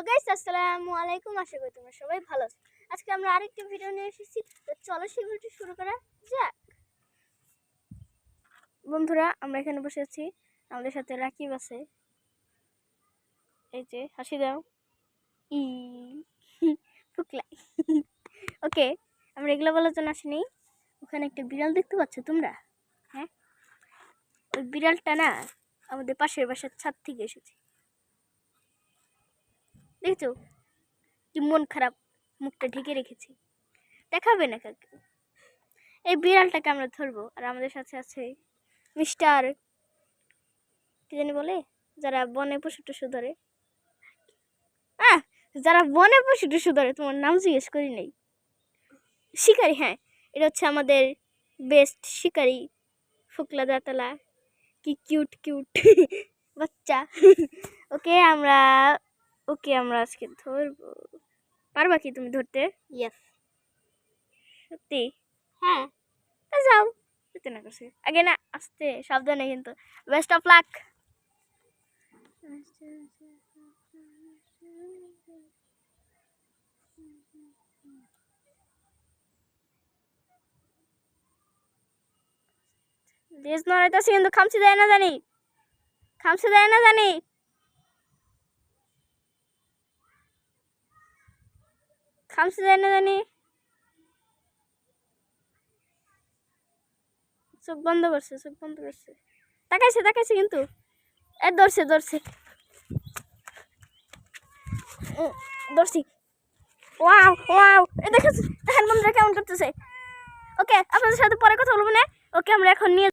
Guys আসসালামু আলাইকুম, আশা করি তোমরা সবাই ভালো আছো। আজকে আমরা আরেকটি ভিডিও নিয়ে এসেছি, তো চলো সেই ভিডিওটি শুরু করা যাক। বন্ধুরা, আমরা এখানে বসে আছি, আমাদের সাথে রাকিব আছে। এই যে হাসি দাও, ই ফুকলা। ওকে, আমরা এগুলো বলার জন্য আসিনি। ওখানে একটা বিড়াল দেখতে পাচ্ছ তোমরা? হ্যাঁ, ওই বিড়ালটা না আমাদের পাশের বাসার ছাদ থেকে এসেছে। দেখছো কি মন খারাপ, মুখটা ঢেকে রেখেছি, দেখাবে না কাকে। এই বিড়ালটাকে আমরা ধরবো। আর আমাদের সাথে আছে মিস্টার কি জানি বলে, যারা বনে পশু টশু ধরে। যারা বনে পশু টশু ধরে, তোমার নাম জিজ্ঞেস করি নাই। শিকারি, হ্যাঁ, এটা হচ্ছে আমাদের বেস্ট শিকারি ফুকলা দাতালা। কি কিউট কিউট বাচ্চা। ওকে আমরা আজকে ধরবো। পারবা কি তুমি ধরতে? ইয়েস, সত্যি? হ্যাঁ, যাও। যেতে না করছে আগে না, আস্তে সাবধানে, কিন্তু বেস্ট অফ লাক। দেশ নড়াইতেছে কিন্তু খামচি দেয় না জানি, খামচি দেয় না জানি। খামচি দেয় না জানি। চোখ বন্ধ করছে, চোখ বন্ধ করছে, তাকাইছে কিন্তু ধরছে ধরছি। ওয়াও ওয়াও, দেখেন বন্ধুরা কেমন করতেছে। ওকে, আপনাদের সাথে পরে কথা বলবো না। ওকে, আমরা এখন নিয়ে